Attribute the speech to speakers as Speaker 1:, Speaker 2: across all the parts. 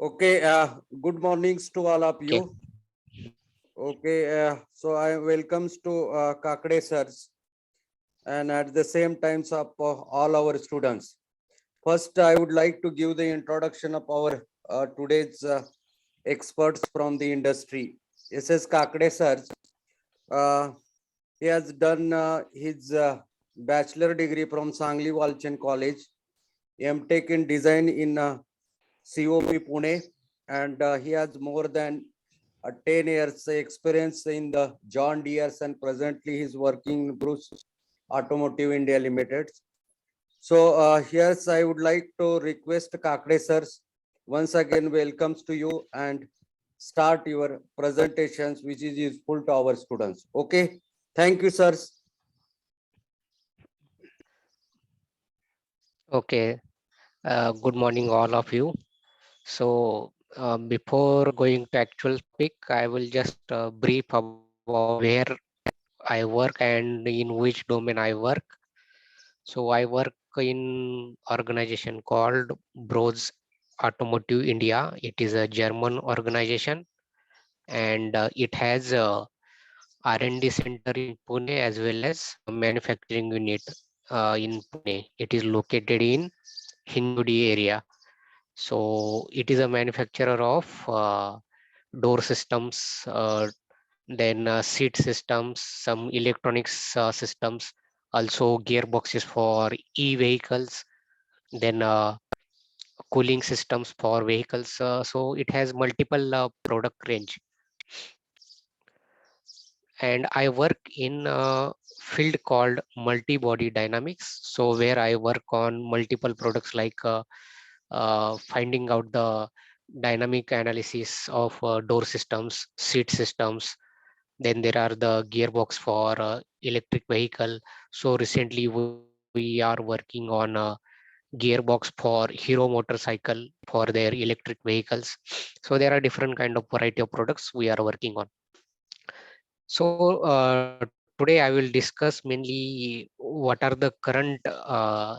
Speaker 1: Okay, good mornings to all of
Speaker 2: Okay.
Speaker 1: you. Okay, so I welcomes to Kakade sirs and at the same times of all our students. First, I would like to give the introduction of our today's experts from the industry. S.S. Kakade sirs, uh, he has done his bachelor degree from Sangli Walchand College, M.Tech in design in COP Pune, and he has more than 10 years experience in the John Deere's, and presently he's working in Bruce Automotive India Limited. So here's I would like to request Kakde sirs once again welcomes to you and start your presentations which is useful to our students. Okay, thank you sirs.
Speaker 2: Okay. Good morning, all of you. So, before going to actual speak, I will just brief about where I work and in which domain I work. So, I work in organization called Bros Automotive India. It is a German organization, and it has a R&D center in Pune as well as a manufacturing unit in Pune. It is located in Hinjodi area. So it is a manufacturer of door systems, then seat systems, some electronics systems, also gearboxes for e-vehicles, then cooling systems for vehicles. So it has multiple product range. And I work in a field called multi-body dynamics. So where I work on multiple products like finding out the dynamic analysis of door systems, seat systems. Then there are the gearbox for electric vehicle. So recently we are working on a gearbox for Hero motorcycle for their electric vehicles. So there are different kind of variety of products we are working on. So today I will discuss mainly what are the current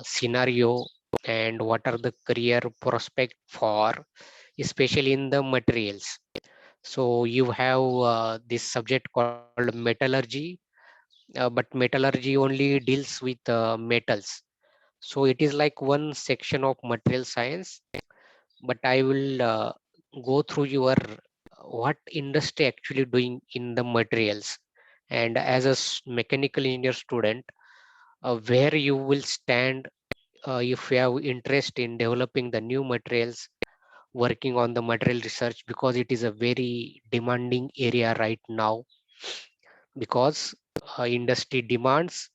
Speaker 2: scenario and what are the career prospect for, especially in the materials. So you have this subject called metallurgy, but metallurgy only deals with metals. So it is like one section of material science, but I will go through your what industry actually doing in the materials, and as a mechanical engineer student, where you will stand if you have interest in developing the new materials, working on the material research, because it is a very demanding area right now, because industry demands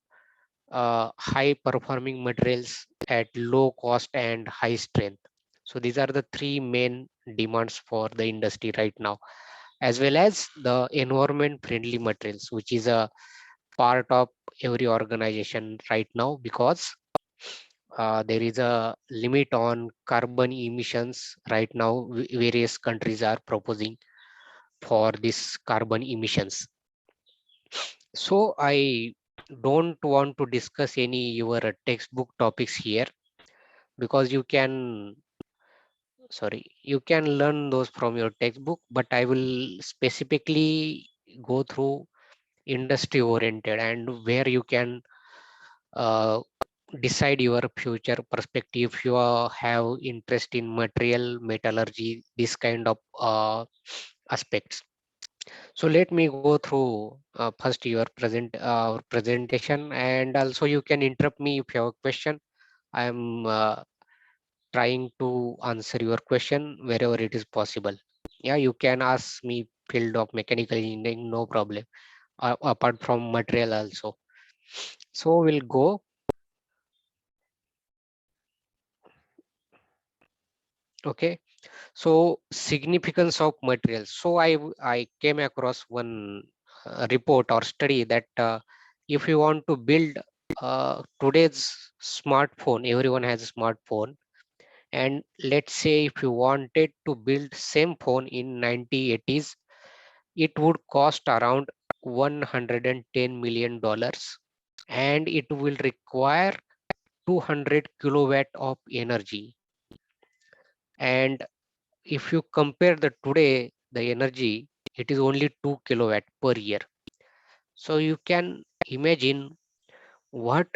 Speaker 2: high performing materials at low cost and high strength. So these are the three main demands for the industry right now, as well as the environment friendly materials, which is a part of every organization right now, because there is a limit on carbon emissions right now. Various countries are proposing for this carbon emissions. So I don't want to discuss any your textbook topics here, because you can learn those from your textbook, but I will specifically go through industry oriented and where you can uh, decide your future perspective if you have interest in material metallurgy, this kind of aspects. So let me go through first your presentation, and also you can interrupt me if you have a question. I am trying to answer your question wherever it is possible. Yeah, you can ask me field of mechanical engineering, no problem, apart from material also. So we'll go. Okay. So significance of materials. So I came across one report or study that if you want to build today's smartphone, everyone has a smartphone, and let's say if you wanted to build same phone in 1980s, it would cost around $110 million, and it will require 200 kilowatt of energy. And if you compare the today, the energy, it is only 2 kilowatt per year. So you can imagine what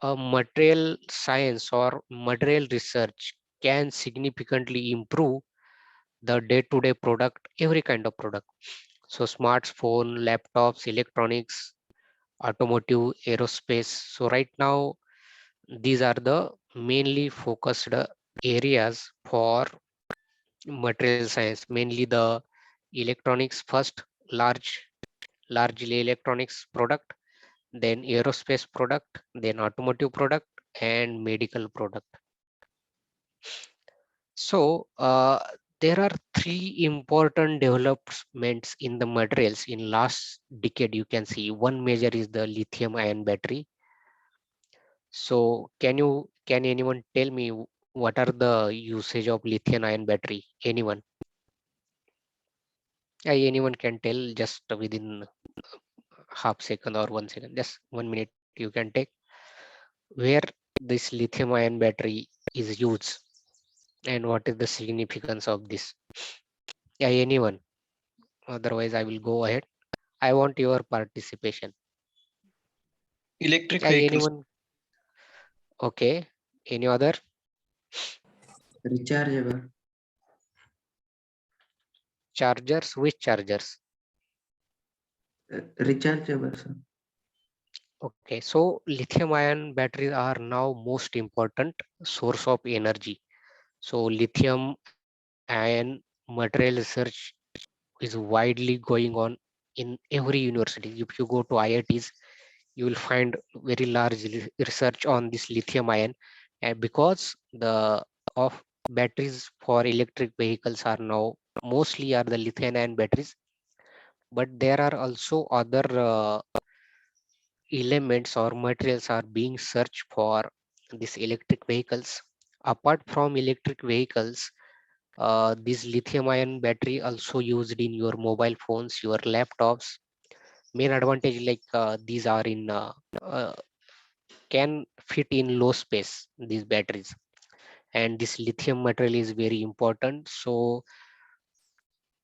Speaker 2: a material science or material research can significantly improve the day-to-day product, every kind of product. So smartphone, laptops, electronics, automotive, aerospace. So right now, these are the mainly focused areas for material science, mainly the electronics first, largely electronics product, then aerospace product, then automotive product, and medical product. So there are three important developments in the materials in last decade. You can see one major is the lithium ion battery. So can anyone tell me what are the usage of lithium ion battery? Anyone? Anyone can tell just within half second or 1 second, just 1 minute you can take, where this lithium ion battery is used and what is the significance of this. Anyone? Otherwise I will go ahead. I want your participation.
Speaker 3: Electric vehicles.
Speaker 2: Anyone? Okay. Any other?
Speaker 4: Rechargeable.
Speaker 2: Chargers? Which chargers?
Speaker 4: Rechargeable, sir.
Speaker 2: Okay, so lithium ion batteries are now most important source of energy. So lithium ion material research is widely going on in every university. If you go to IITs, you will find very large research on this lithium ion, and because the of batteries for electric vehicles are now mostly are the lithium ion batteries, but there are also other elements or materials are being searched for these electric vehicles. Apart from electric vehicles, this lithium ion battery also used in your mobile phones, your laptops. Main advantage like these are in uh, can fit in low space, these batteries, and this lithium material is very important. So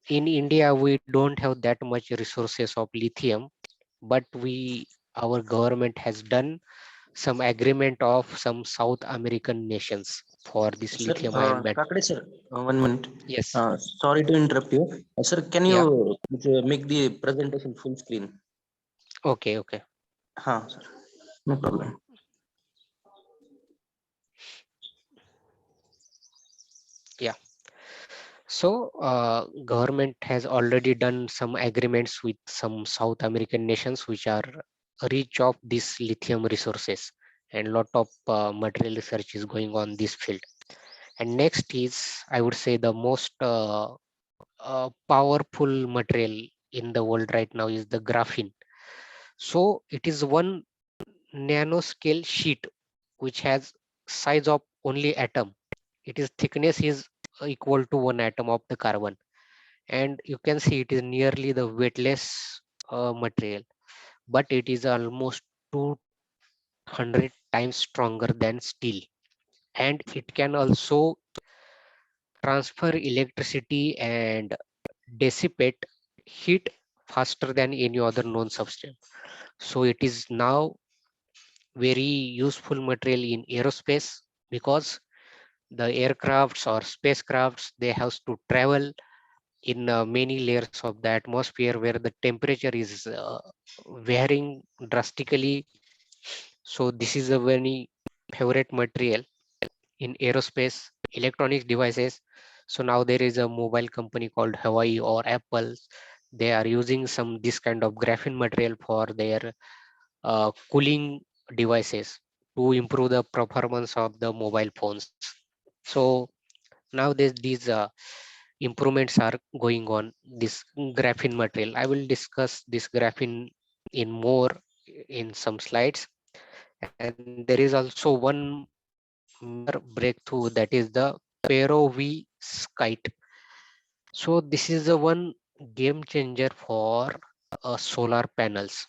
Speaker 2: in India we don't have that much resources of lithium, but our government has done some agreement of some South American nations for this
Speaker 3: Sir,
Speaker 2: lithium ion battery.
Speaker 3: Kakade sir, 1 minute.
Speaker 2: Yes.
Speaker 3: Sorry to interrupt you. Sir, can you
Speaker 2: Yeah.
Speaker 3: make the presentation full screen?
Speaker 2: Okay. Okay.
Speaker 3: Sir. No problem.
Speaker 2: Yeah. So government has already done some agreements with some South American nations which are rich of this lithium resources, and lot of material research is going on this field. And next is, I would say, the most powerful material in the world right now is the graphene. So it is one nanoscale sheet which has size of only atom. Its thickness is equal to one atom of the carbon, and you can see it is nearly the weightless material, but it is almost 200 times stronger than steel, and it can also transfer electricity and dissipate heat faster than any other known substance. So it is now very useful material in aerospace, because the aircrafts or spacecrafts, they have to travel in many layers of the atmosphere where the temperature is varying drastically. So this is a very favorite material in aerospace, electronic devices. So now there is a mobile company called Hawaii or Apple. They are using some this kind of graphene material for their cooling devices to improve the performance of the mobile phones. So now these improvements are going on this graphene material. I will discuss this graphene in more in some slides. And there is also one major breakthrough, that is the perovskite. So this is the one game changer for solar panels.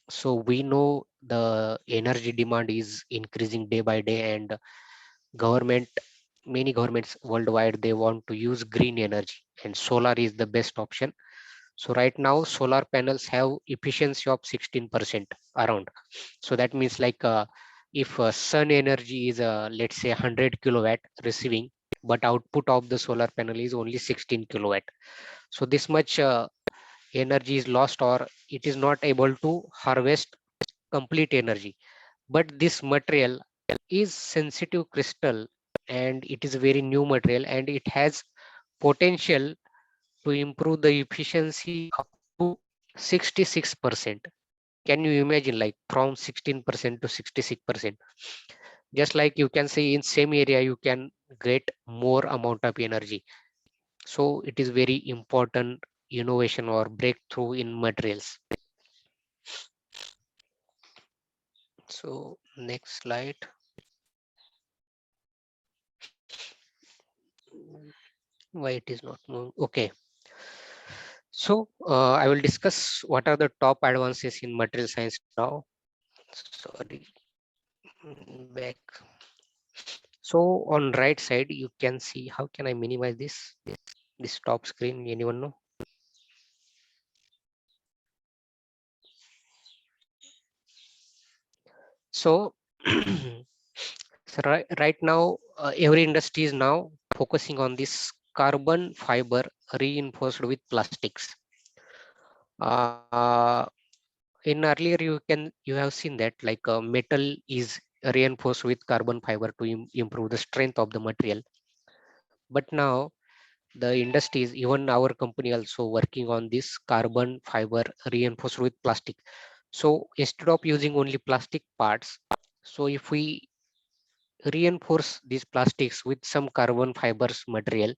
Speaker 2: So we know the energy demand is increasing day by day, and government many governments worldwide, they want to use green energy, and solar is the best option. So right now solar panels have efficiency of 16% around. So that means like if sun energy is let's say 100 kilowatt receiving, but output of the solar panel is only 16 kilowatt. So this much energy is lost, or it is not able to harvest complete energy. But this material is sensitive crystal, and it is a very new material, and it has potential to improve the efficiency up to 66%. Can you imagine, like from 16% to 66%? Just like you can see in same area, you can get more amount of energy. So it is very important innovation or breakthrough in materials. So next slide. Why it is not moving? Okay. So I will discuss what are the top advances in material science now. Sorry, back. So on right side, you can see, how can I minimize this top screen? Anyone know? So, so right now, every industry is now focusing on this carbon fiber reinforced with plastics. Uh, in earlier, you have seen that like metal is reinforced with carbon fiber to improve the strength of the material. But now the industries, even our company also working on this carbon fiber reinforced with plastic. So instead of using only plastic parts, so if we reinforce these plastics with some carbon fibers material,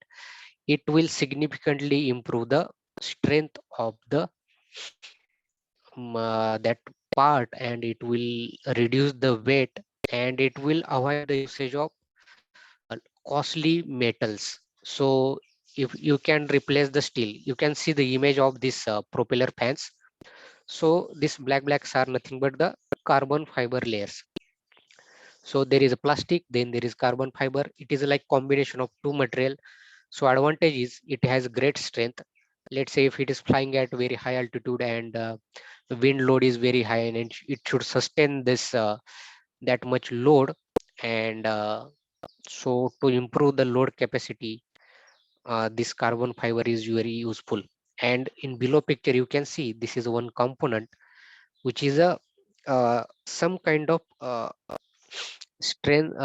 Speaker 2: it will significantly improve the strength of the that part, and it will reduce the weight, and it will avoid the usage of costly metals. So if you can replace the steel, you can see the image of this propeller fans. So this blacks are nothing but the carbon fiber layers. So there is a plastic, then there is carbon fiber. It is like combination of two material. So advantage is it has great strength. Let's say if it is flying at very high altitude, and the wind load is very high, and it should sustain this that much load. And so to improve the load capacity, this carbon fiber is very useful. And in below picture, you can see this is one component which is a some kind of strength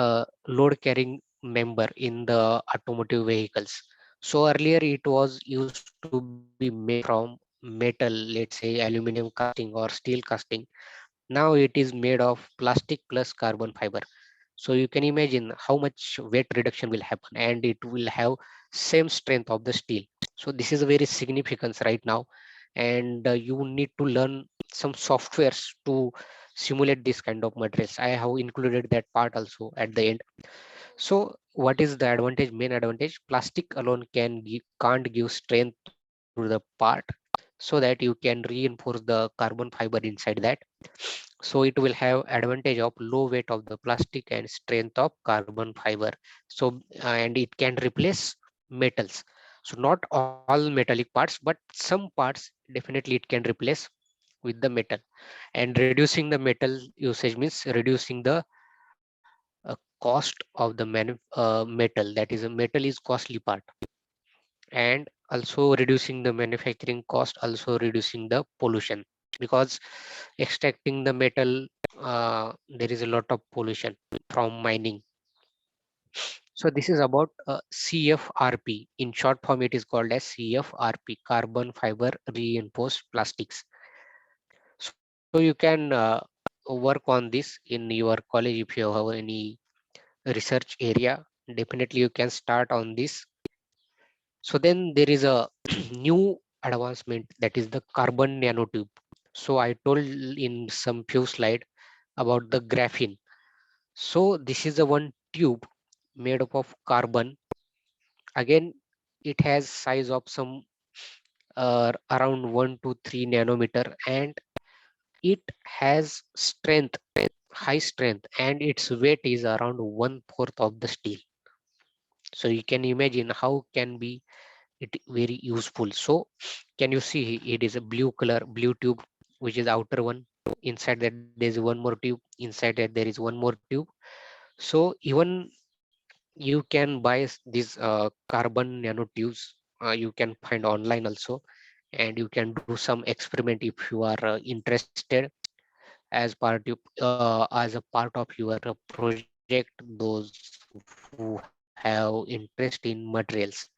Speaker 2: load carrying member in the automotive vehicles. So earlier it was used to be made from metal, let's say aluminum casting or steel casting. Now it is made of plastic plus carbon fiber. So you can imagine how much weight reduction will happen, and it will have same strength of the steel. So this is very significant right now, and you need to learn some softwares to simulate this kind of materials. I have included that part also at the end. So what is the advantage? Main advantage: plastic alone can't give strength to the part, so that you can reinforce the carbon fiber inside that. So it will have advantage of low weight of the plastic and strength of carbon fiber. So and it can replace metals. So not all metallic parts, but some parts definitely it can replace with the metal. And reducing the metal usage means reducing the cost of the metal. That is, a metal is costly part. And also reducing the manufacturing cost, also reducing the pollution, because extracting the metal, there is a lot of pollution from mining. So this is about CFRP. In short form, it is called as CFRP, carbon fiber reinforced plastics. So you can work on this in your college if you have any research area. Definitely you can start on this. So then there is a new advancement, that is the carbon nanotube. So I told in some few slide about the graphene. So this is a one tube made up of carbon. Again, it has size of some around 1 to 3 nanometer, and it has high strength, and its weight is around one fourth of the steel. So you can imagine how can be it very useful. So can you see it is a blue color, blue tube, which is outer one. Inside that there is one more tube. Inside that there is one more tube. So even you can buy these carbon nanotubes. You can find online also, and you can do some experiment if you are interested as a part of your project. Those who have interest in materials.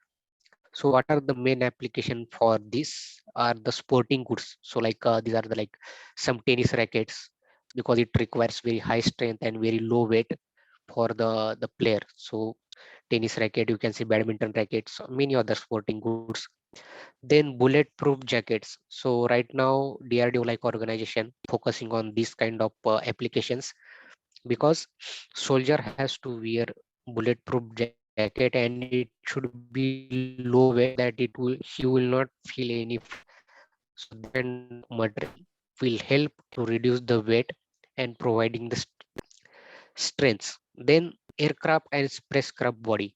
Speaker 2: So what are the main application for this are the sporting goods. So like these are the like some tennis rackets, because it requires very high strength and very low weight for the player. So tennis racket, you can see badminton rackets, many other sporting goods. Then bulletproof jackets. So right now DRDO like organization focusing on this kind of applications, because soldier has to wear bulletproof jacket and it should be low weight so that he will not feel any fire. So this kind of material will help to reduce the weight and providing the strengths. Then aircraft and spacecraft body.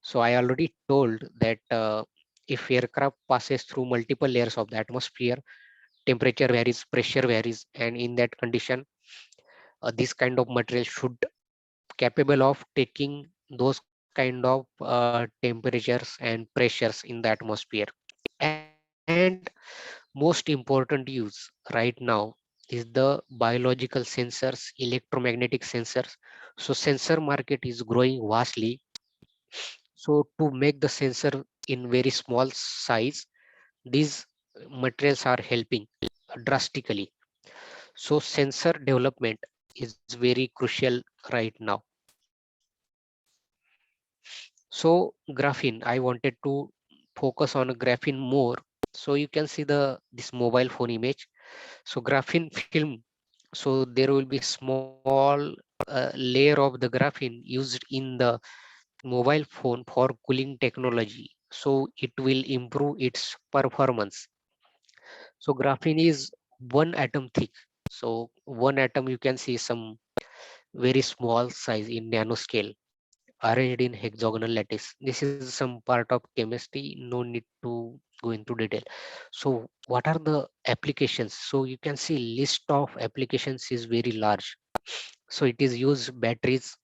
Speaker 2: So I already told that if aircraft passes through multiple layers of the atmosphere, temperature varies, pressure varies, and in that condition, this kind of material should capable of taking those kind of temperatures and pressures in the atmosphere. And most important use right now is the biological sensors, electromagnetic sensors. So sensor market is growing vastly. So to make the sensor in very small size, these materials are helping drastically. So sensor development is very crucial right now. So graphene, I wanted to focus on graphene more. So you can see this mobile phone image. So graphene film. So there will be small layer of the graphene used in the mobile phone for cooling technology. So it will improve its performance. So graphene is one atom thick. So one atom you can see some very small size in nanoscale arranged in hexagonal lattice. This is some part of chemistry, no need to go into detail. So what are the applications? So you can see list of applications is very large. So it is used batteries,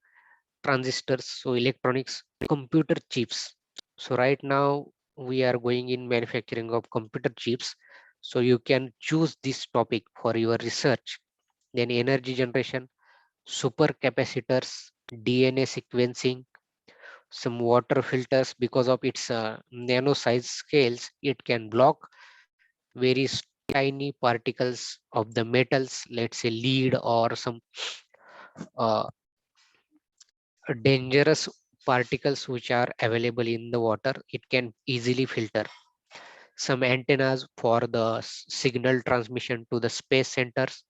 Speaker 2: transistors, so electronics, computer chips. So right now we are going in manufacturing of computer chips. So you can choose this topic for your research. Then energy generation, supercapacitors, DNA sequencing, some water filters. Because of its nano size scales, it can block very tiny particles of the metals, let's say lead or some uh, dangerous particles which are available in the water. It can easily filter. Some antennas for the signal transmission to the space centers,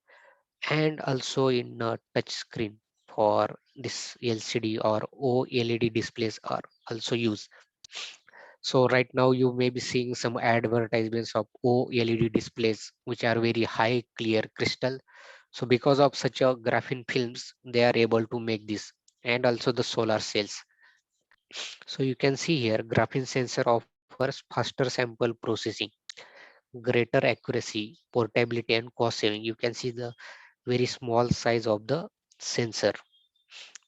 Speaker 2: and also in touch screen for this LCD or OLED displays are also used. So right now you may be seeing some advertisements of OLED displays which are very high clear crystal. So because of such a graphene films, they are able to make this, and also the solar cells. So you can see here graphene sensor offers faster sample processing, greater accuracy, portability and cost saving. You can see the very small size of the sensor.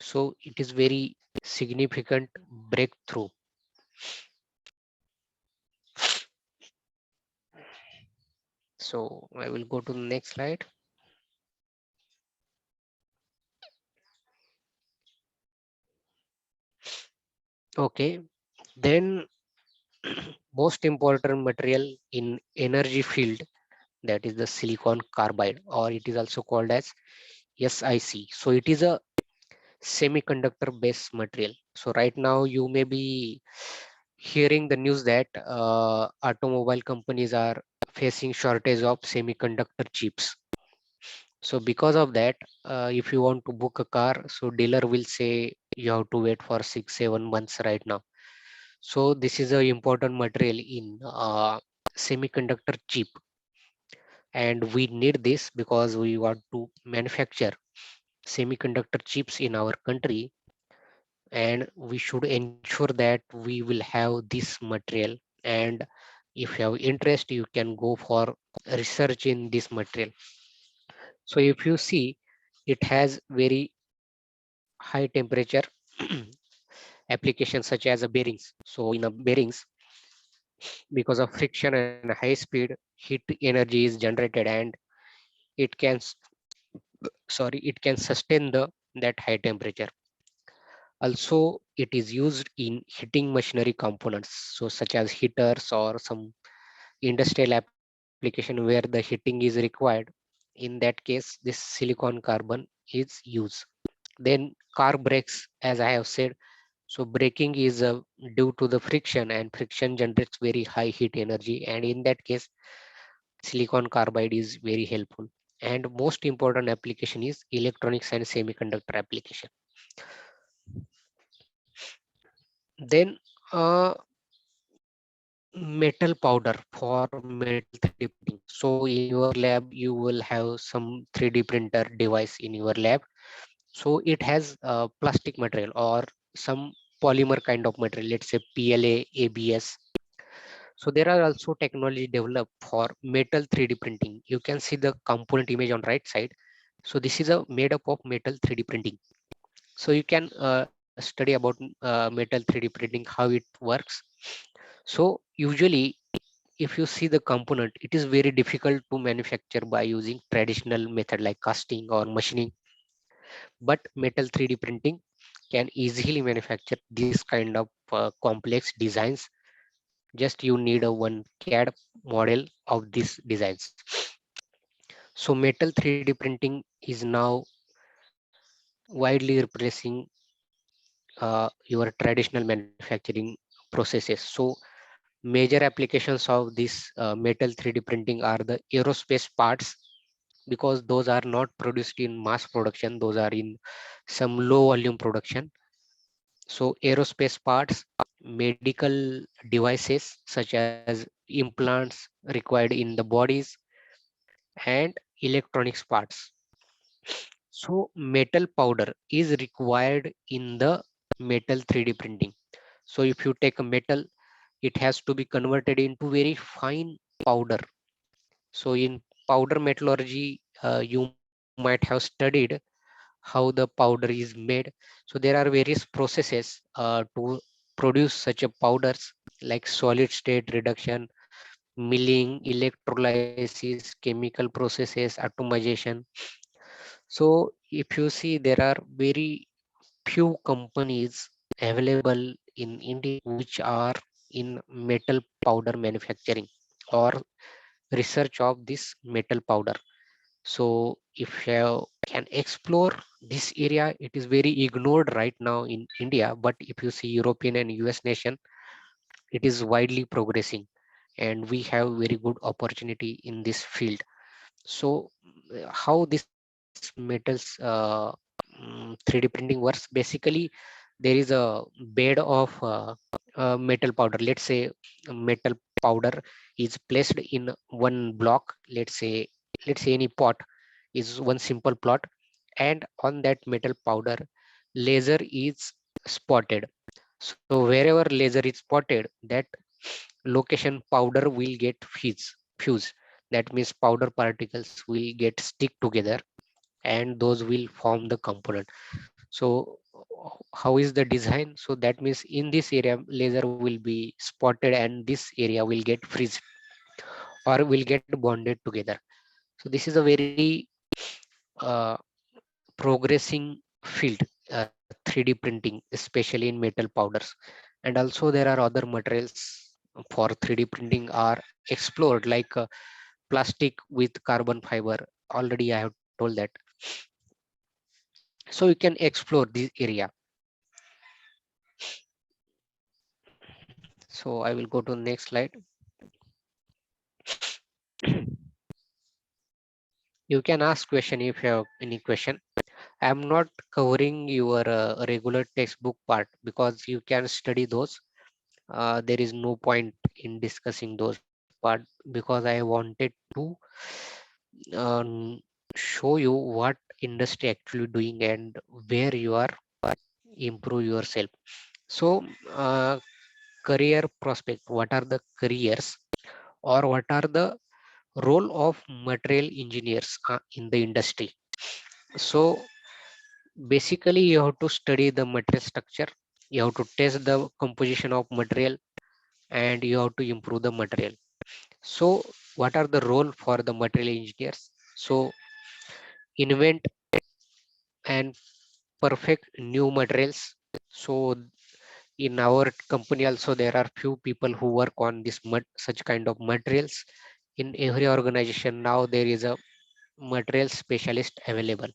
Speaker 2: So it is very significant breakthrough. So I will go to the next slide. Okay, then most important material in energy field, that is the silicon carbide, or it is also called as SiC. So it is a semiconductor based material. So right now you may be hearing the news that automobile companies are facing shortage of semiconductor chips. So because of that, if you want to book a car, so dealer will say you have to wait for 6-7 months right now. So this is a important material in semiconductor chip, and we need this because we want to manufacture semiconductor chips in our country. and we should ensure that we will have this material. And if you have interest, you can go for research in this material. So if you see, it has very high temperature applications such as a bearings. So in a bearings, because of friction and high speed, heat energy is generated, and it can it can sustain the that high temperature. Also, it is used in heating machinery components, so such as heaters or some industrial application where the heating is required. In that case, this silicon carbon is used. Then car brakes, as I have said, so braking is due to the friction, and friction generates very high heat energy, and in that case, silicon carbide is very helpful. And most important application is electronics and semiconductor application. Then metal powder for metal 3D printing. So in your lab, you will have some 3D printer device in your lab. So it has plastic material or some polymer kind of material, let's say PLA, ABS. So there are also technology developed for metal 3D printing. You can see the component image on right side. So this is a made up of metal 3D printing. So you can study about metal 3D printing, how it works. So usually, if you see the component, it is very difficult to manufacture by using traditional method like casting or machining. But metal 3D printing can easily manufacture this kind of complex designs. Just you need a one CAD model of these designs. So metal 3D printing is now widely replacing your traditional manufacturing processes. So major applications of this metal 3D printing are the aerospace parts, because those are not produced in mass production, those are in some low volume production. So aerospace parts, medical devices such as implants required in the bodies, and electronics parts. So metal powder is required in the metal 3D printing. So if you take a metal, it has to be converted into very fine powder. So in powder metallurgy, you might have studied how the powder is made. So there are various processes to produce such a powders, like solid state reduction, milling, electrolysis, chemical processes, atomization. So if you see, there are very few companies available in India which are in metal powder manufacturing or research of this metal powder. So if you can explore this area, it is very ignored right now in India. But if you see European and US nation, it is widely progressing, and we have very good opportunity in this field. So how this metals 3D printing works, basically there is a bed of metal powder. Let's say metal powder is placed in one block. Let's say any pot is one simple plot, and on that metal powder, laser is spotted. So wherever laser is spotted, that location powder will get fuse. That means powder particles will get stick together, and those will form the component. So how is the design? So that means in this area laser will be spotted, and this area will get freeze or will get bonded together. So this is a very uh, progressing field, 3D printing, especially in metal powders. And also there are other materials for 3D printing are explored, like plastic with carbon fiber. Already I have told that. So you can explore this area. So I will go to the next slide. You can ask question if you have any question. I'm not covering your regular textbook part because you can study those. There is no point in discussing those part, because I wanted to um, show you what industry actually doing and where you are improve yourself. So career prospect, what are the careers or what are the role of material engineers in the industry? So basically you have to study the material structure, you have to test the composition of material, and you have to improve the material. So what are the role for the material engineers? So invent and perfect new materials. So in our company also there are few people who work on this such kind of materials. In every organization now there is a material specialist available.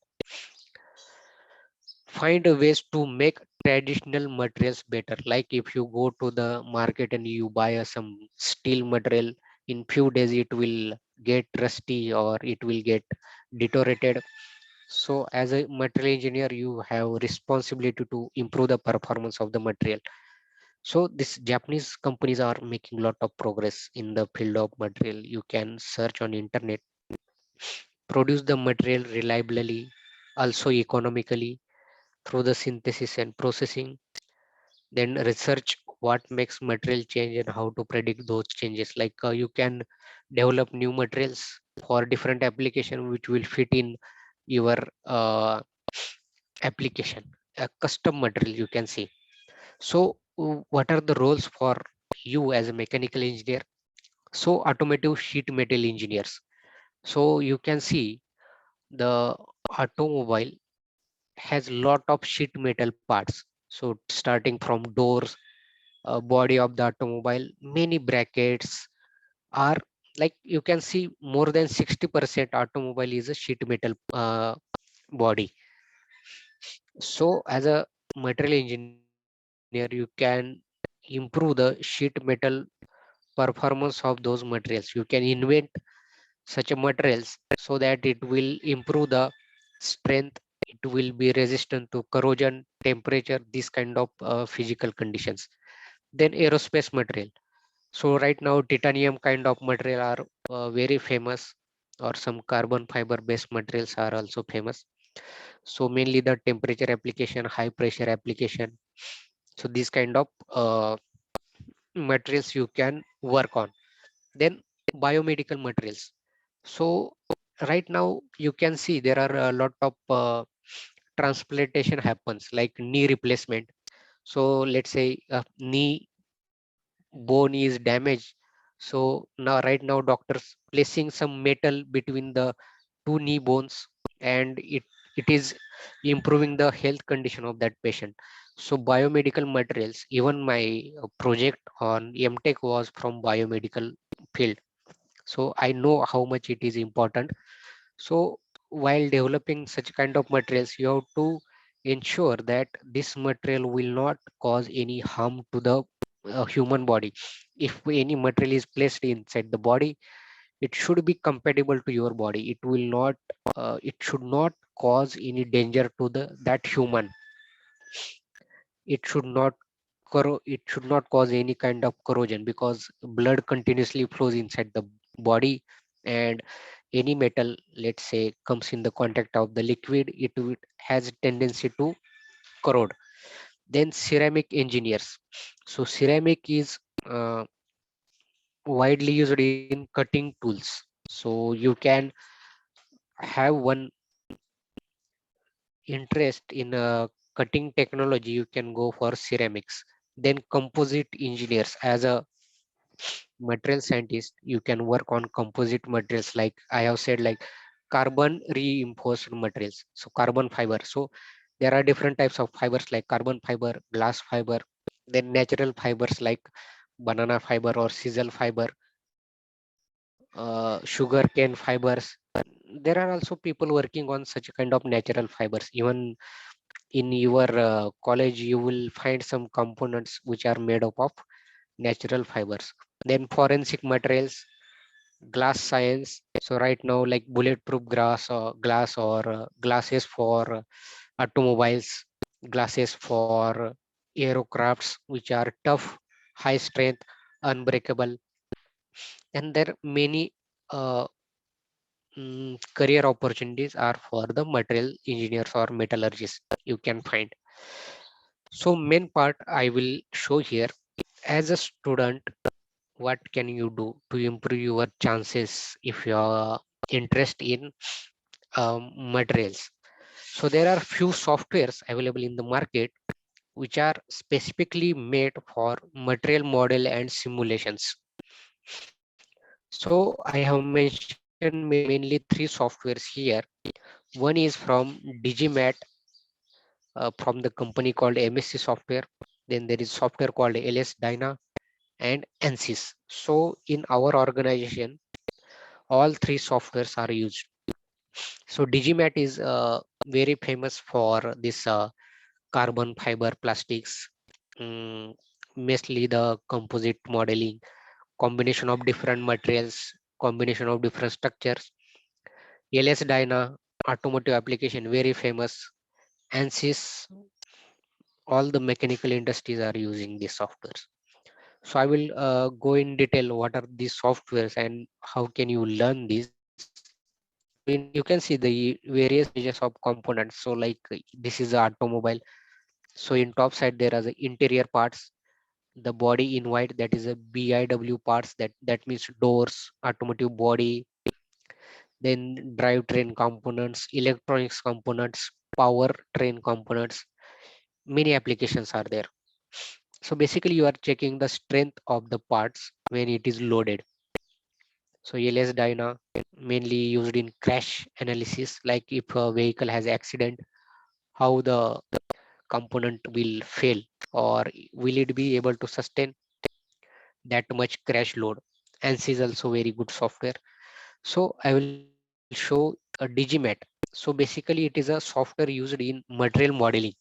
Speaker 2: Find a ways to make traditional materials better. Like if you go to the market and you buy some steel material, in few days it will get rusty or it will get deteriorated. So as a material engineer you have responsibility to improve the performance of the material. So this Japanese companies are making a lot of progress in the field of material. You can search on internet, produce the material reliably, also economically through the synthesis and processing, then research what makes material change and how to predict those changes. Like you can develop new materials for different application which will fit in your application, a custom material you can see. So what are the roles for you as a mechanical engineer? So automotive sheet metal engineers. So you can see the automobile has lot of sheet metal parts. So starting from doors, body of the automobile, many brackets are, like you can see more than 60% automobile is a sheet metal body. So as a material engineer you can improve the sheet metal performance of those materials. You can invent such a materials so that it will improve the strength, it will be resistant to corrosion, temperature, this kind of physical conditions. Then aerospace material. So right now titanium kind of material are very famous, or some carbon fiber based materials are also famous. So mainly the temperature application, high pressure application. So these kind of materials you can work on. Then biomedical materials. So right now you can see there are a lot of transplantation happens, like knee replacement. So let's say knee bone is damaged. So now right now doctors placing some metal between the two knee bones, and it is improving the health condition of that patient. So biomedical materials, even my project on MTech was from biomedical field. So I know how much it is important. So while developing such kind of materials you have to ensure that this material will not cause any harm to the human body. If any material is placed inside the body, it should be compatible to your body. It will not it should not cause any danger to the that human. It should not it should not cause any kind of corrosion, because blood continuously flows inside the body, and any metal, let's say, comes in the contact of the liquid, has a tendency to corrode. Then ceramic engineers. So ceramic is widely used in cutting tools. So you can have one interest in cutting technology, you can go for ceramics. Then composite engineers, as a material scientist you can work on composite materials, like I have said, like carbon reinforced materials, so carbon fiber. So there are different types of fibers like carbon fiber, glass fiber, then natural fibers like banana fiber or sisal fiber, sugar cane fibers. There are also people working on such kind of natural fibers. Even in your college you will find some components which are made up of natural fibers. Then forensic materials, glass science. So right now, like bulletproof glass or glasses for automobiles, glasses for aircrafts, which are tough, high strength, unbreakable. And there many uh, career opportunities are for the material engineers or metallurgists you can find. So main part I will show here. As a student, what can you do to improve your chances if you are interested in materials? So there are few softwares available in the market which are specifically made for material model and simulations. So I have mentioned mainly three softwares here. One is from Digimat, from the company called MSC Software. Then there is software called LS Dyna and ANSYS. So in our organization, all three softwares are used. So Digimat is very famous for this carbon fiber plastics, mm, mostly the composite modeling, combination of different materials, combination of different structures. LS Dyna, automotive application, very famous. ANSYS, all the mechanical industries are using these softwares. So I will go in detail what are these softwares and how can you learn this. So in you can see the various stages of components. So like this is the automobile. So in top side there are the interior parts, the body in white, that is a BIW parts, that means doors, automotive body, then drivetrain components, electronics components, power train components. Many applications are there. So basically you are checking the strength of the parts when it is loaded. So LS Dyna mainly used in crash analysis, like if a vehicle has accident, how the component will fail, or will it be able to sustain that much crash load. ANSYS is also very good software. So I will show a Digimat. So basically it is a software used in material modeling.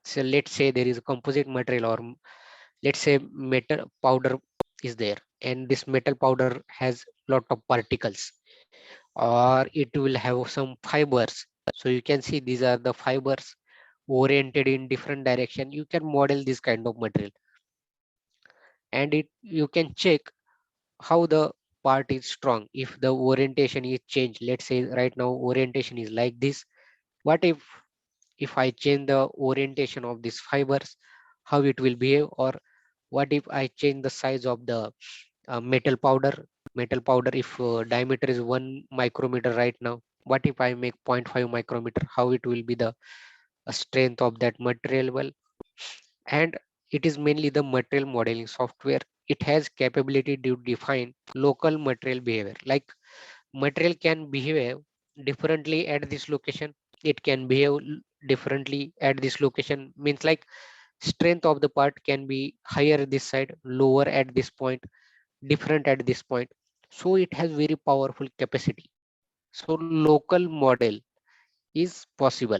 Speaker 2: So let's say there is a composite material, or let's say metal powder is there, and this metal powder has lot of particles, or it will have some fibers. So you can see these are the fibers oriented in different direction. You can model this kind of material, and it you can check how the part is strong if the orientation is changed. Let's say right now orientation is like this. What if I change the orientation of these fibers, how it will behave? Or what if I change the size of the metal powder, if diameter is 1 micrometer right now, what if I make 0.5 micrometer, how it will be the strength of that material? Well, and it is mainly the material modeling software. It has capability to define local material behavior, like material can behave differently at this location, it can behave differently at this location, means like strength of the part can be higher this side, lower at this point, different at this point. So it has very powerful capacity. So local model is possible.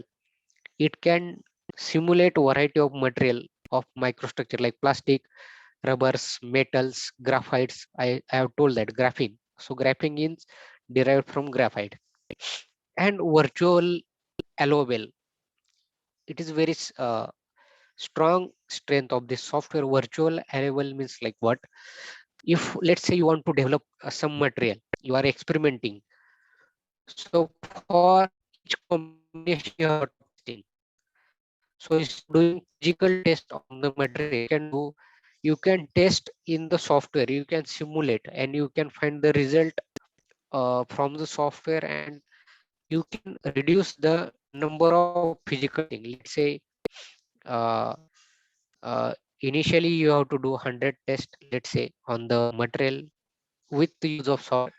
Speaker 2: It can simulate variety of material of microstructure like plastic, rubbers, metals, graphites. I have told that graphene. So graphene is derived from graphite. And virtual allowable. It is very strong strength of this software. Virtual allowable means like what? If let's say you want to develop some material, you are experimenting. So for each combination you have lot of testing. So instead of doing physical test on the material, you can test in the software, you can simulate, and you can find the result from the software, and you can reduce the number of physical testing. Let's say uh, initially you have to do 100 tests, let's say, on the material. With the use of software,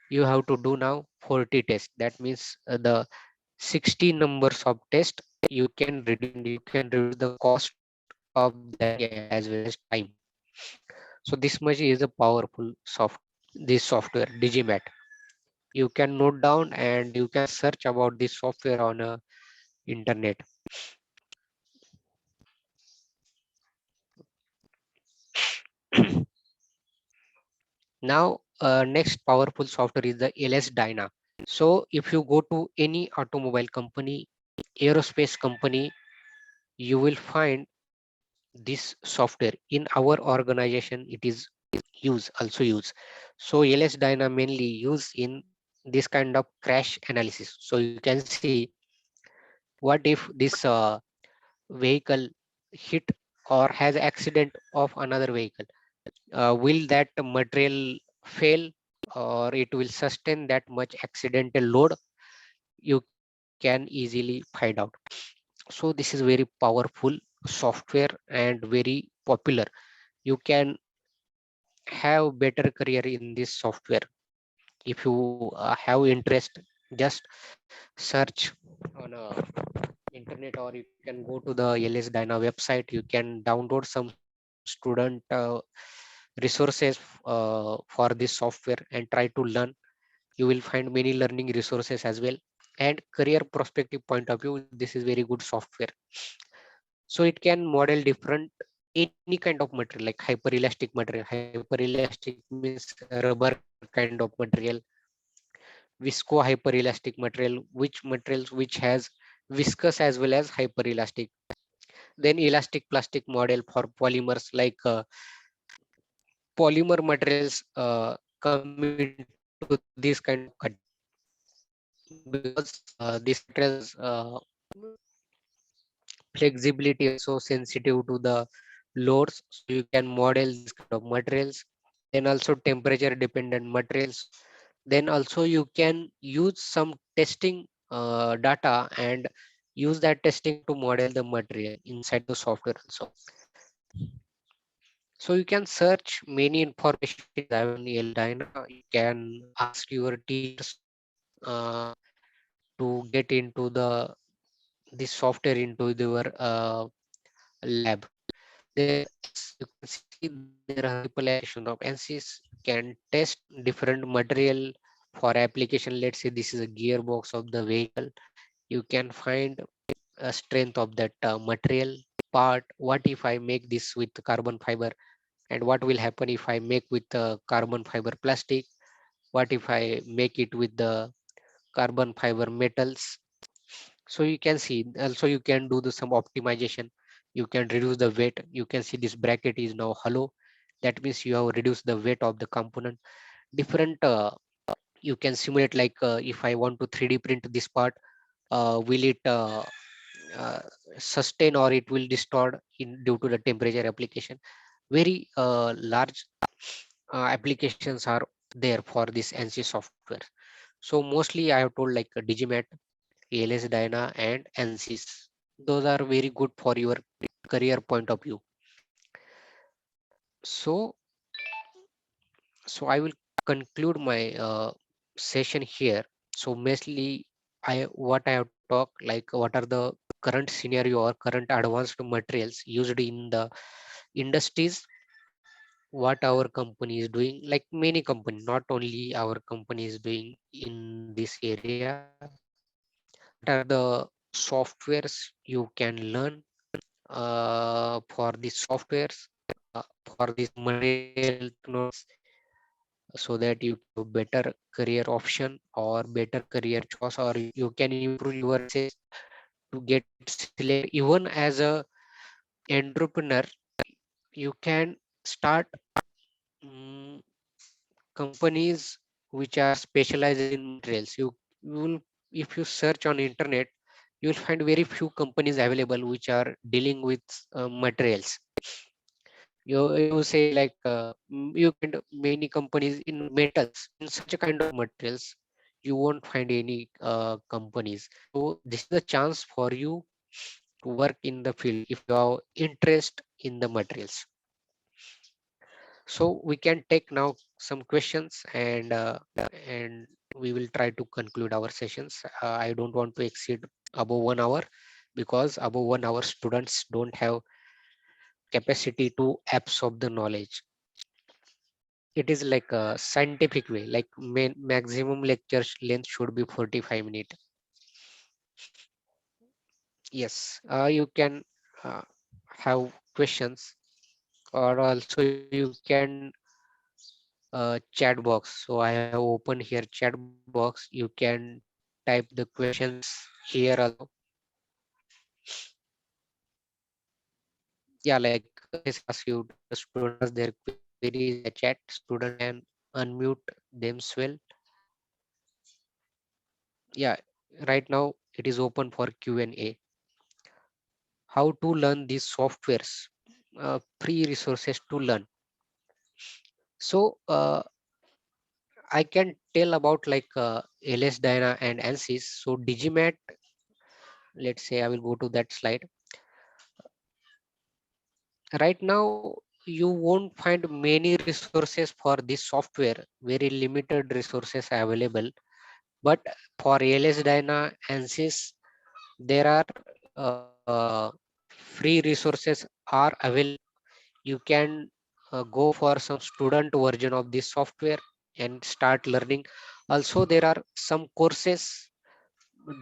Speaker 2: you have to do now 40 tests. That means the 60 numbers of tests you can reduce, and you can reduce the cost of that area as well as time. So this much is a powerful this software Digimat. You can note down and you can search about this software on internet. Now next powerful software is the LS Dyna. So if you go to any automobile company, aerospace company, you will find this software. In our organization it is also use. So LS Dyna mainly use in this kind of crash analysis. So you can see what if this vehicle hit or has accident of another vehicle, will that material fail or it will sustain that much accidental load? You can easily find out. So this is very powerful software and very popular. You can have better career in this software. If you have interest, just search on internet, or you can go to the LS Dyna website. You can download some student resources for this software and try to learn. You will find many learning resources as well. And career perspective point of view, this is very good software. So it can model different any kind of material, like hyper elastic material. Hyper elastic means rubber kind of material, visco hyper elastic material, which materials which has viscous as well as hyper elastic. Then elastic plastic model for polymers, like polymer materials come into this kind of category because these materials flexibility also sensitive to the loads, so you can model this kind of materials. Then also temperature dependent materials. Then also you can use some testing data and use that testing to model the material inside the software also. So you can search many information is available in Eldina. You can ask your teachers uh, to get into the this software into your lab. Then as you can see, there are multiple application of ANSYS. Can test different material for application. Let's say this is a gearbox of the vehicle. You can find a strength of that material part. What if I make this with carbon fiber, and what will happen if I make with carbon fiber plastic? What if I make it with the carbon fiber metals? So you can see also you can do the some optimization. You can reduce the weight. You can see this bracket is now hollow. That means you have reduced the weight of the component. Different you can simulate, like if I want to 3D print this part, will it uh, sustain or it will distort in due to the temperature application. Very large applications are there for this NC software. So mostly I have told like Digimat, ALS Dyna and ANSYS. Those are very good for your career point of view. So, so I will conclude my session here. So mostly what I have talked, like what are the current scenario or current advanced materials used in the industries, what our company is doing, like many companies, not only our company is doing in this area. What are the softwares you can learn for these softwares, for this material technologies, so that you can have better career option or better career choice, or you can improve your chances to get selected. Even as a entrepreneur, you can start mm, companies which are specialized in materials. You will, if you search on internet, you will find very few companies available which are dealing with materials. You say like you find many companies in metals, in such a kind of materials you won't find any companies. So this is a chance for you to work in the field if you have interest in the materials. So we can take now some questions, and we will try to conclude our sessions. I don't want to exceed above 1 hour, because above 1 hour students don't have capacity to absorb the knowledge. It is like a scientific way, like maximum lecture length should be 45 minutes. Yes, you can uh, have questions, or also you can chat box. So I have opened here chat box. You can type the questions here also. Yeah, like this ask you, the student ask their queries in the chat. Student can unmute themselves. Yeah, right now it is open for Q&A. how to learn these softwares, free resources to learn. So I can tell about like LS Dyna and ANSYS. So Digimat, let's say I will go to that slide. Right now, you won't find many resources for this software, very limited resources available. But for ALS Dyna, ANSYS, there are free resources are available. You can go for some student version of this software and start learning. Also, there are some courses,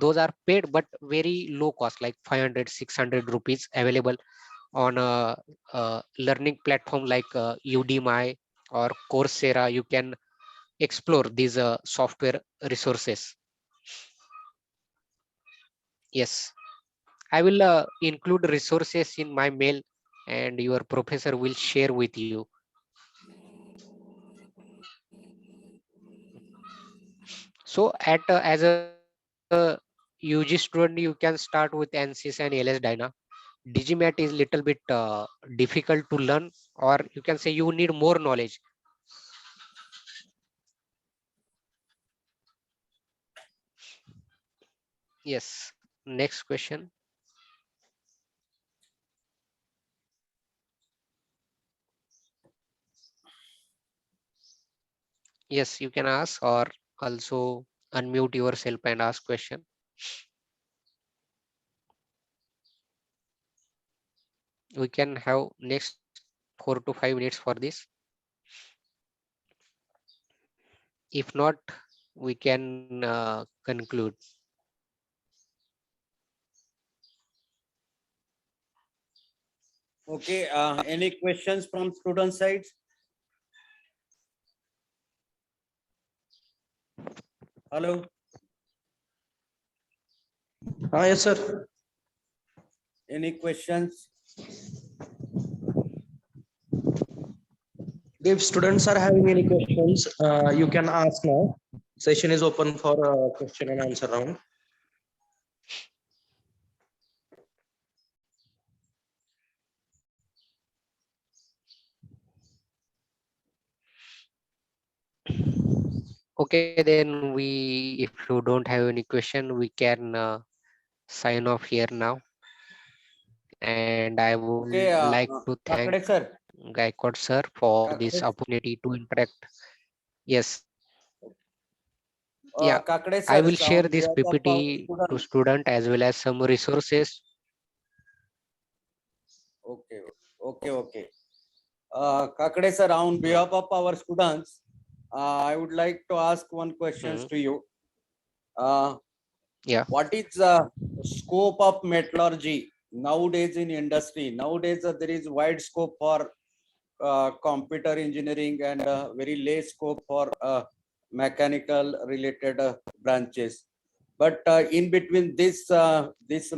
Speaker 2: those are paid but very low cost, like 500, 600 rupees available on a learning platform like Udemy or Coursera. You can explore these software resources. Yes, I will include resources in my mail, and your professor will share with you. So at as a UG student, you can start with ANSYS and LS Dyna. Digimat is little bit difficult to learn, or you can say you need more knowledge. Yes. Next question. Yes, you can ask, or also unmute yourself and ask question. We can have next 4 to 5 minutes for this. If not, we can conclude.
Speaker 1: Okay, any questions from student sides? Hello,
Speaker 3: Yes, sir.
Speaker 1: any questions?
Speaker 3: If students are having any questions, you can ask now. Session is open for question and answer round.
Speaker 2: Okay, then if you don't have any question, we can sign off here now. And I would
Speaker 1: Okay,
Speaker 2: like to thank
Speaker 1: Kakade sir,
Speaker 2: Gaikwad sir for this
Speaker 1: Kakade,
Speaker 2: opportunity to interact. Yes, yeah,
Speaker 1: Kakade
Speaker 2: I
Speaker 1: sir,
Speaker 2: will share
Speaker 1: on
Speaker 2: this
Speaker 1: behalf of our
Speaker 2: PPT to
Speaker 1: students.
Speaker 2: student as well as some resources.
Speaker 1: Okay, okay. Kakade sir, on behalf of our students, I would like to ask one questions
Speaker 2: Hmm.
Speaker 1: to you. Uh,
Speaker 2: Yeah,
Speaker 1: what is the scope of metallurgy nowadays in industry? Nowadays, there is wide scope for computer engineering and very less scope for mechanical related branches. But in between this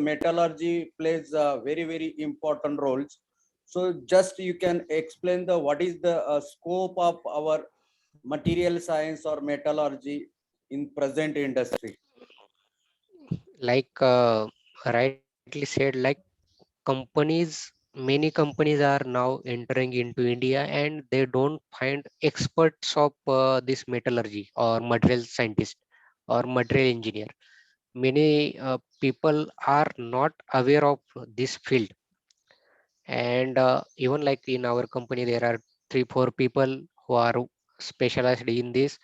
Speaker 1: metallurgy plays very important roles. So just you can explain the what is the scope of our material science or metallurgy in present industry.
Speaker 2: like rightly said, like companies, many companies are now entering into India and they don't find experts of this metallurgy or material scientist or material engineer. Many people are not aware of this field, and even like in our company there are 3 4 people who are specialized in this.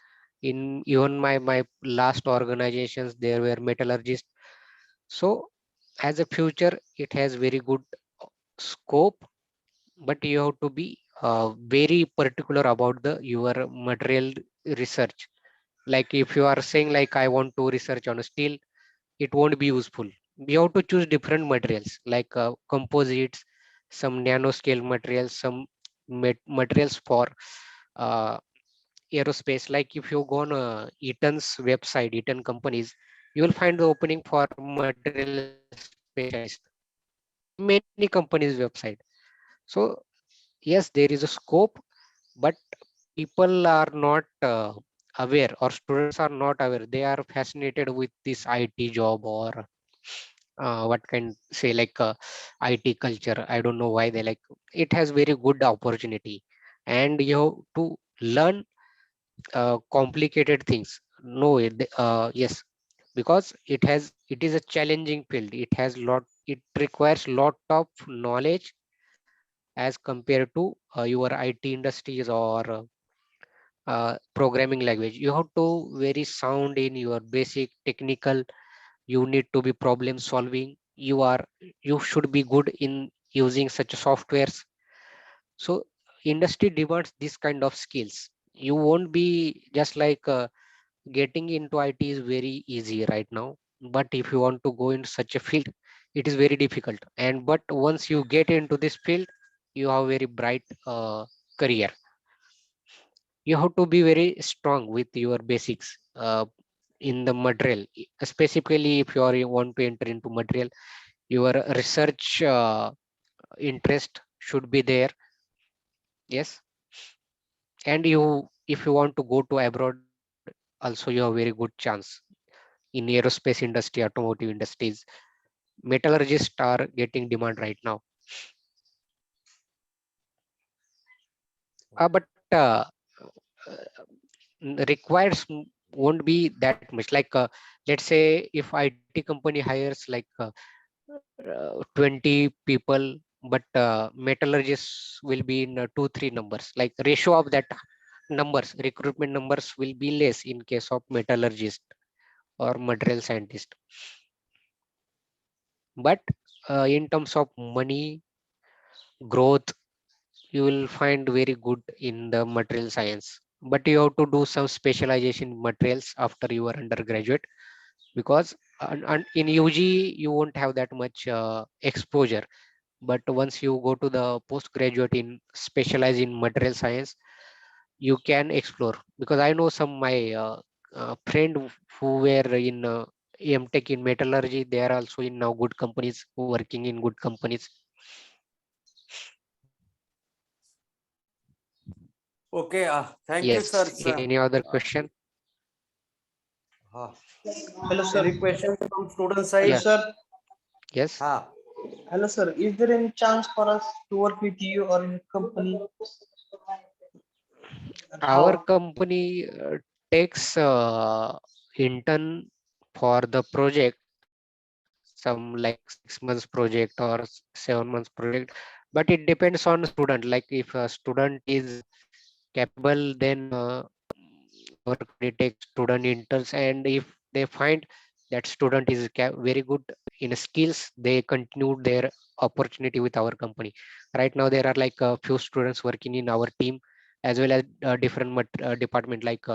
Speaker 2: In even my last organizations there were metallurgists. So as a future it has very good scope, but you have to be very particular about the your material research. Like if you are saying like I want to research on steel, it won't be useful. You have to choose different materials like composites, some nanoscale materials, some materials for uh, aerospace. Like if you go on Eaton's website, Eaton companies, you will find the opening for material specialist in many companies website. So yes, there is a scope, but people are not aware, or students are not aware. They are fascinated with this IT job or what can say like IT culture. I don't know why they like it has very good opportunity, and you have to learn complicated things. No, yes, because it is a challenging field. It requires lot of knowledge as compared to your IT industries or programming language. You have to very sound in your basic technical. You need to be problem solving. You should be good in using such softwares. So industry demands this kind of skills. You won't be just like getting into IT is very easy right now, but if you want to go into such a field, it is very difficult. And but once you get into this field, you have very bright career. You have to be very strong with your basics in the material. Specifically if you want to enter into material, your research interest should be there. Yes, and you if you want to go to abroad also, you have very good chance in aerospace industry, automotive industries. Metallurgists are getting demand right now. But requires won't be that much. Like let's say if IT company hires like 20 people, but metallurgists will be in 2 3 numbers. Like ratio of that numbers, recruitment numbers will be less in case of metallurgist or material scientist. But in terms of money growth, you will find very good in the material science. But you have to do some specialization in materials after you are undergraduate, because in UG you won't have that much exposure. But once you go to the postgraduate in specialize in material science, you can explore. Because I know some my friend who were in MTech in metallurgy, they are also in now good companies, working in good companies.
Speaker 1: Okay, thank you,
Speaker 2: Yes,
Speaker 1: sir.
Speaker 2: any other question?
Speaker 1: Uh,
Speaker 3: Hello, sir.
Speaker 1: any questions from student
Speaker 3: Hello,
Speaker 1: side?
Speaker 2: Yeah.
Speaker 3: sir.
Speaker 2: Yes,
Speaker 3: Hello, sir. Is there any chance for us to work with you or in a company? And
Speaker 2: our
Speaker 3: how?
Speaker 2: company takes intern for the project, some like 6 months project or 7 months project. But it depends on student. Like if a student is capable, then our company takes student interns, and if they find that student is very good in skills, they continue their opportunity with our company. Right now there are like a few students working in our team, as well as different department like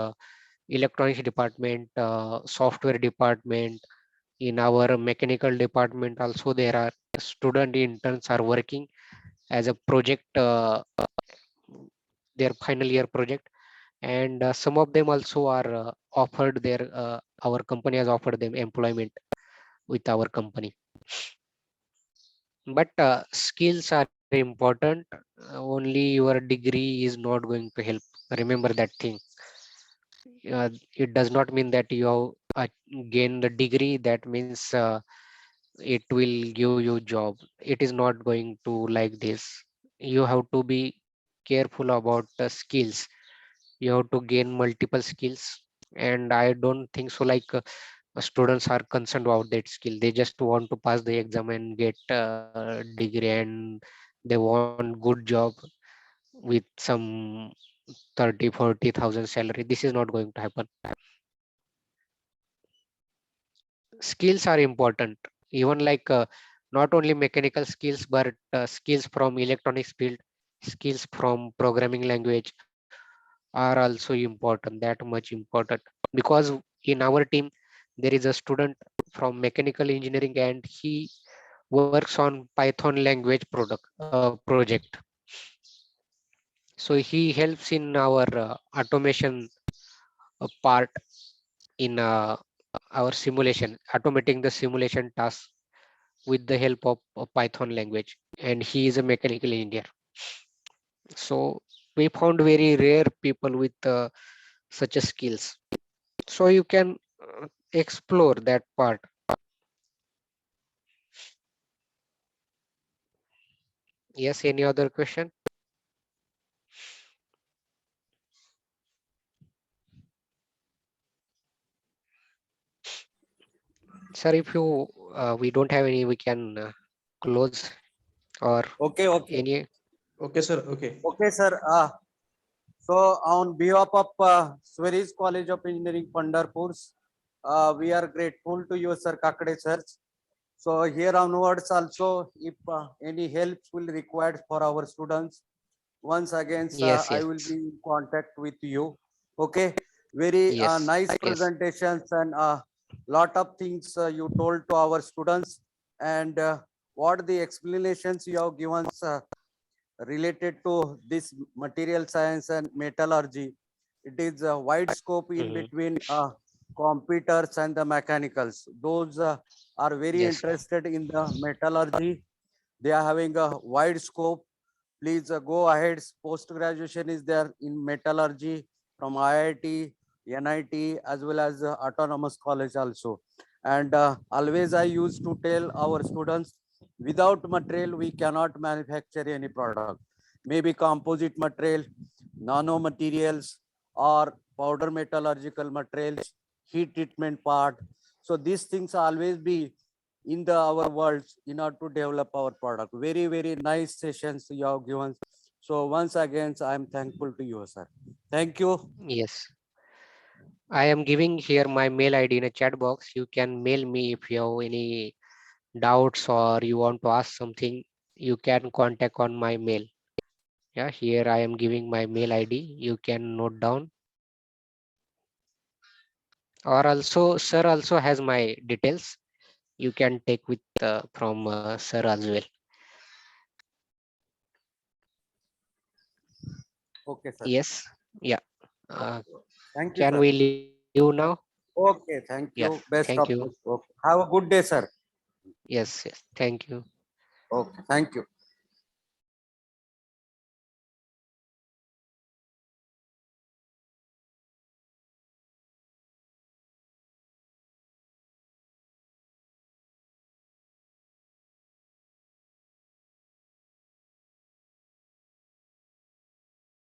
Speaker 2: electronics department, software department. In our mechanical department also there are student interns are working as a project, their final year project. And some of them also are offered their our company has offered them employment with our company. But skills are important. Only your degree is not going to help. Remember that thing. It does not mean that you have gained the degree, that means it will give you job. It is not going to like this. You have to be careful about the skills. You have to gain multiple skills, and I don't think so like students are concerned about that skill. They just want to pass the exam and get degree, and they want good job with some 30 40,000 salary. This is not going to happen. Skills are important, even like not only mechanical skills, but skills from electronics field, skills from programming language are also important, that much important. Because in our team there is a student from mechanical engineering, and he works on Python language project. So he helps in our automation part in our simulation, automating the simulation tasks with the help of Python language, and he is a mechanical engineer. So we found very rare people with such a skills. So you can explore that part. Yes, any other question? Sir, if you we don't have any, we can close or
Speaker 1: Okay, okay,
Speaker 2: any.
Speaker 3: Okay, sir. Okay.
Speaker 1: okay, sir. So on behalf of Sweris College of Engineering, Pandharpur, we are grateful to you, Sir Kakade, sir. So here onwards also, if any help will required for our students, once again,
Speaker 2: Yes,
Speaker 1: I
Speaker 2: yes,
Speaker 1: will be in contact with you. Okay, very
Speaker 2: yes,
Speaker 1: nice
Speaker 2: yes.
Speaker 1: presentations and lot of things you told to our students, and what the explanations you have given related to this material science and metallurgy. It is a wide scope in
Speaker 2: Mhm.
Speaker 1: between computers and the mechanicals. Those are very
Speaker 2: Yes.
Speaker 1: interested in the metallurgy. They are having a wide scope. Please go ahead. Post graduation is there in metallurgy from IIT, NIT, as well as autonomous college also. And always I used to tell our students, without material we cannot manufacture any product. Maybe composite material, nano materials, or powder metallurgical materials, heat treatment part. So these things always be in the our worlds in order to develop our product. Very, very nice sessions you have given. So once again, I am thankful to you, sir. Thank you.
Speaker 2: Yes. I am giving here my mail ID in a chat box. You can mail me if you have any doubts or you want to ask something. You can contact on my mail. Yeah, here I am giving my mail ID. You can note down. Or also, sir also has my details. You can take with from sir as well.
Speaker 1: Okay, sir.
Speaker 2: Yes. Yeah.
Speaker 1: Okay. Thank you,
Speaker 2: Can
Speaker 1: sir.
Speaker 2: we leave now?
Speaker 1: Okay, thank
Speaker 2: Yeah.
Speaker 1: you. Best
Speaker 2: Thank
Speaker 1: of
Speaker 2: you.
Speaker 1: luck. Okay. Have a good day, sir.
Speaker 2: Yes. Yes. Thank you.
Speaker 1: Okay, thank you.